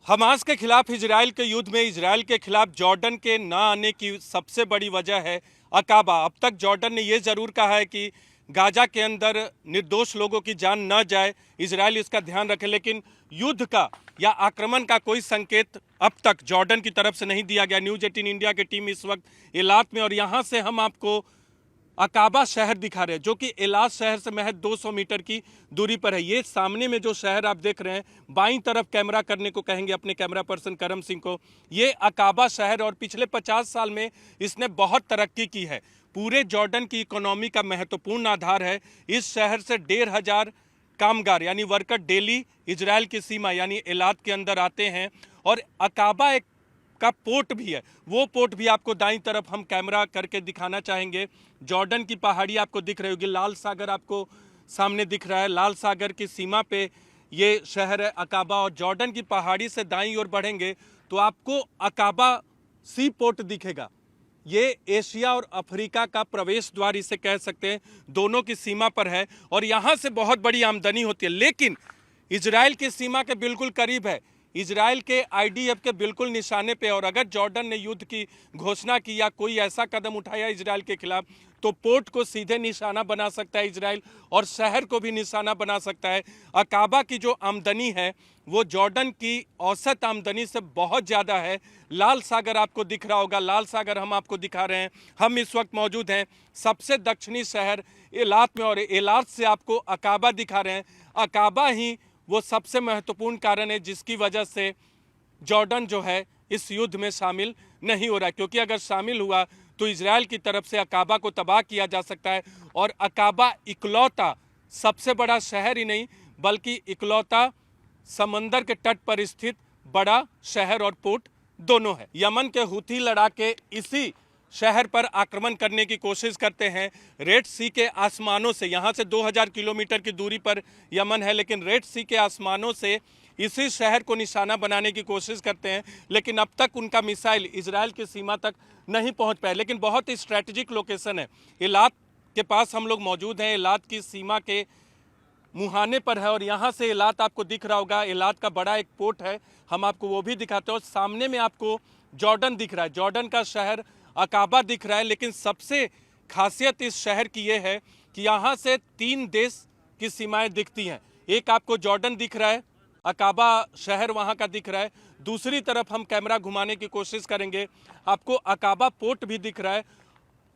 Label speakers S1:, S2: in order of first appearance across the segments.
S1: Hamas के खिलाफ Israel के युद्ध में इजराइल के खिलाफ जॉर्डन के ना आने की सबसे बड़ी वजह है अकाबा। अब तक जॉर्डन ने यह जरूर कहा है कि गाजा के अंदर निर्दोष लोगों की जान न जाए, इजराइल इसका ध्यान रखे, लेकिन युद्ध का या आक्रमण का कोई संकेत अब तक जॉर्डन की तरफ से नहीं दिया गया। न्यूज़ 18 इंडिया की टीम इस वक्त एलात में और यहाँ से हम आपको अकाबा शहर दिखा रहे हैं जो कि एलात शहर से महज 200 मीटर की दूरी पर है। ये सामने में जो शहर आप देख रहे हैं, बाईं तरफ कैमरा करने को कहेंगे अपने कैमरा पर्सन करम सिंह को। ये अकाबा शहर और पिछले 50 साल में इसने बहुत तरक्की की है। पूरे जॉर्डन की इकोनॉमी का महत्वपूर्ण आधार है। इस शहर से 1500 कामगार यानी वर्कर डेली इजराइल की सीमा यानी एलात के अंदर आते हैं। और अकाबा एक का पोर्ट भी है, वो पोर्ट भी आपको दाईं तरफ हम कैमरा करके दिखाना चाहेंगे। जॉर्डन की पहाड़ी आपको दिख रही होगी, लाल सागर आपको सामने दिख रहा है। लाल सागर की सीमा पे ये शहर है अकाबा और जॉर्डन की पहाड़ी से दाईं ओर बढ़ेंगे तो आपको अकाबा सी पोर्ट दिखेगा। ये एशिया और अफ्रीका का प्रवेश द्वार इसे कह सकते हैं, दोनों की सीमा पर है और यहाँ से बहुत बड़ी आमदनी होती है। लेकिन इजराइल की सीमा के बिल्कुल करीब है, इजराइल के आईडीएफ के बिल्कुल निशाने पे। और अगर जॉर्डन ने युद्ध की घोषणा की या कोई ऐसा कदम उठाया इजराइल के खिलाफ तो पोर्ट को सीधे निशाना बना सकता है इजराइल और शहर को भी निशाना बना सकता है। अकाबा की जो आमदनी है वो जॉर्डन की औसत आमदनी से बहुत ज़्यादा है। लाल सागर आपको दिख रहा होगा, लाल सागर हम आपको दिखा रहे हैं। हम इस वक्त मौजूद हैं सबसे दक्षिणी शहर एलात में और एलात से आपको अकाबा दिखा रहे हैं। अकाबा ही वो सबसे महत्वपूर्ण कारण है जिसकी वजह से जॉर्डन जो है इस युद्ध में शामिल नहीं हो रहा है, क्योंकि अगर शामिल हुआ तो इजराइल की तरफ से अकाबा को तबाह किया जा सकता है। और अकाबा इकलौता सबसे बड़ा शहर ही नहीं बल्कि इकलौता समंदर के तट पर स्थित बड़ा शहर और पोर्ट दोनों है। यमन के हुथी लड़ाके इसी शहर पर आक्रमण करने की कोशिश करते हैं। रेड सी के आसमानों से, यहाँ से 2000 किलोमीटर की दूरी पर यमन है, लेकिन रेड सी के आसमानों से इसी शहर को निशाना बनाने की कोशिश करते हैं। लेकिन अब तक उनका मिसाइल इजराइल की सीमा तक नहीं पहुँच पाए। लेकिन बहुत ही स्ट्रैटेजिक लोकेशन है, एलात के पास हम लोग मौजूद हैं। एलात की सीमा के मुहाने पर है और यहाँ से एलात आपको दिख रहा होगा। एलात का बड़ा एक पोर्ट है, हम आपको वो भी दिखाते हैं। और सामने में आपको जॉर्डन दिख रहा है, जॉर्डन का शहर अकाबा दिख रहा है। लेकिन सबसे खासियत इस शहर की ये है कि यहाँ से 3 देश की सीमाएं दिखती हैं। एक आपको जॉर्डन दिख रहा है, अकाबा शहर वहाँ का दिख रहा है। दूसरी तरफ हम कैमरा घुमाने की कोशिश करेंगे, आपको अकाबा पोर्ट भी दिख रहा है।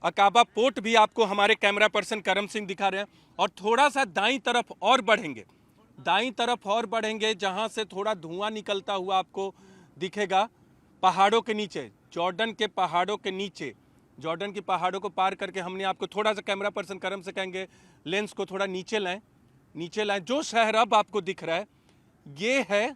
S1: अकाबा पोर्ट भी आपको हमारे कैमरा पर्सन करम सिंह दिखा रहे हैं। और थोड़ा सा दाईं तरफ और बढ़ेंगे, दाईं तरफ और बढ़ेंगे जहाँ से थोड़ा धुआं निकलता हुआ आपको दिखेगा पहाड़ों के नीचे, जॉर्डन के पहाड़ों के नीचे। जॉर्डन की पहाड़ों को पार करके हमने आपको थोड़ा सा कैमरा पर्सन करम से कहेंगे लेंस को थोड़ा नीचे लाएं, नीचे लाएं। जो शहर अब आपको दिख रहा है ये है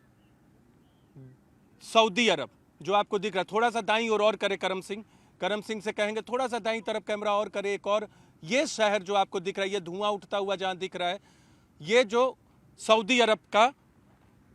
S1: सऊदी अरब, जो आपको दिख रहा है। थोड़ा सा दाईं और करे करम सिंह से कहेंगे थोड़ा सा दाईं तरफ कैमरा और करे एक और। ये शहर जो आपको दिख रहा है, ये धुआं उठता हुआ जहां दिख रहा है, ये जो सऊदी अरब का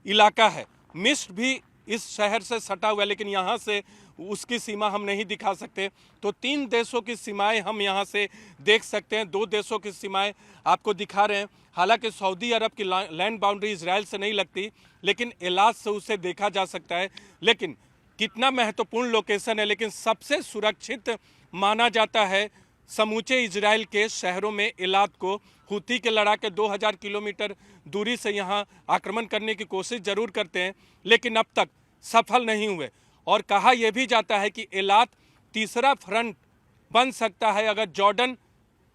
S1: इलाका है। मिस्र भी इस शहर से सटा हुआ है, लेकिन यहाँ से उसकी सीमा हम नहीं दिखा सकते। तो 3 देशों की सीमाएं हम यहाँ से देख सकते हैं, 2 देशों की सीमाएं आपको दिखा रहे हैं। हालांकि सऊदी अरब की लैंड बाउंड्री इजराइल से नहीं लगती, लेकिन एलात से उसे देखा जा सकता है। लेकिन कितना महत्वपूर्ण लोकेशन है, लेकिन सबसे सुरक्षित माना जाता है समूचे इजराइल के शहरों में एलात को। हुथी के लड़ाके 2000 किलोमीटर दूरी से यहाँ आक्रमण करने की कोशिश जरूर करते हैं, लेकिन अब तक सफल नहीं हुए। और कहा यह भी जाता है कि एलात तीसरा फ्रंट बन सकता है अगर जॉर्डन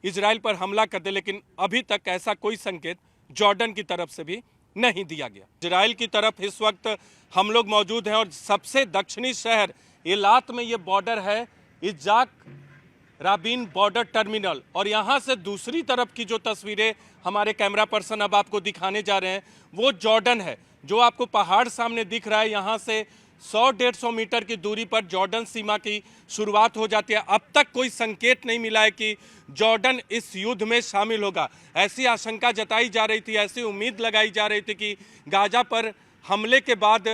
S1: इजराइल पर हमला कर दे, लेकिन अभी तक ऐसा कोई संकेत जॉर्डन की तरफ से भी नहीं दिया गया। इजराइल की तरफ इस वक्त हम लोग मौजूद हैं और सबसे दक्षिणी शहर एलात में ये बॉर्डर है, इजाक राबिन बॉर्डर टर्मिनल। और यहाँ से दूसरी तरफ की जो तस्वीरें हमारे कैमरा पर्सन अब आपको दिखाने जा रहे हैं वो जॉर्डन है। जो आपको पहाड़ सामने दिख रहा है, यहाँ से 100-150 मीटर की दूरी पर जॉर्डन सीमा की शुरुआत हो जाती है। अब तक कोई संकेत नहीं मिला है कि जॉर्डन इस युद्ध में शामिल होगा। ऐसी आशंका जताई जा रही थी, ऐसी उम्मीद लगाई जा रही थी कि गाजा पर हमले के बाद,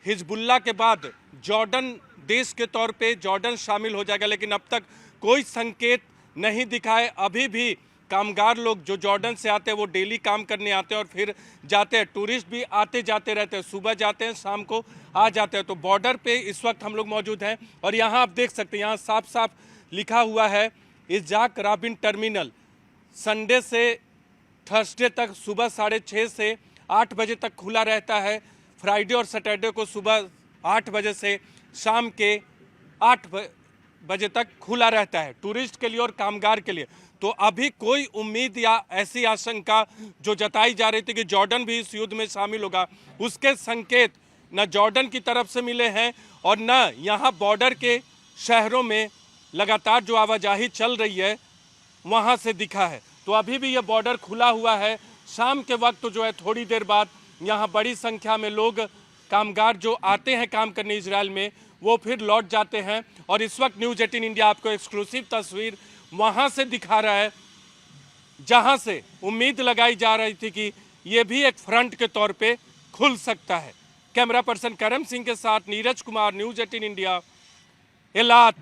S1: हिजबुल्लाह के बाद जॉर्डन देश के तौर पे जॉर्डन शामिल हो जाएगा, लेकिन अब तक कोई संकेत नहीं दिखा है। अभी भी कामगार लोग जो जॉर्डन से आते हैं वो डेली काम करने आते हैं और फिर जाते हैं। टूरिस्ट भी आते जाते रहते हैं, सुबह जाते हैं शाम को आ जाते हैं। तो बॉर्डर पे इस वक्त हम लोग मौजूद हैं और यहाँ आप देख सकते हैं, यहाँ साफ साफ लिखा हुआ है इज़ाक राबिन टर्मिनल संडे से थर्सडे तक सुबह 6:30 से 8 बजे तक खुला रहता है। फ्राइडे और सैटरडे को सुबह 8 बजे से शाम के 8 बजे तक खुला रहता है टूरिस्ट के लिए और कामगार के लिए। तो अभी कोई उम्मीद या ऐसी आशंका जो जताई जा रही थी कि जॉर्डन भी इस युद्ध में शामिल होगा, उसके संकेत न जॉर्डन की तरफ से मिले हैं और न यहाँ बॉर्डर के शहरों में लगातार जो आवाजाही चल रही है वहाँ से दिखा है। तो अभी भी ये बॉर्डर खुला हुआ है। शाम के वक्त जो है थोड़ी देर बाद यहाँ बड़ी संख्या में लोग कामगार जो आते हैं काम करने इजराइल में वो फिर लौट जाते हैं। और इस वक्त न्यूज़ 18 इंडिया आपको एक्सक्लूसिव तस्वीर वहाँ से दिखा रहा है जहाँ से उम्मीद लगाई जा रही थी कि ये भी एक फ्रंट के तौर पे खुल सकता है। कैमरा पर्सन करम सिंह के साथ नीरज कुमार, न्यूज़ 18 इंडिया, एलात।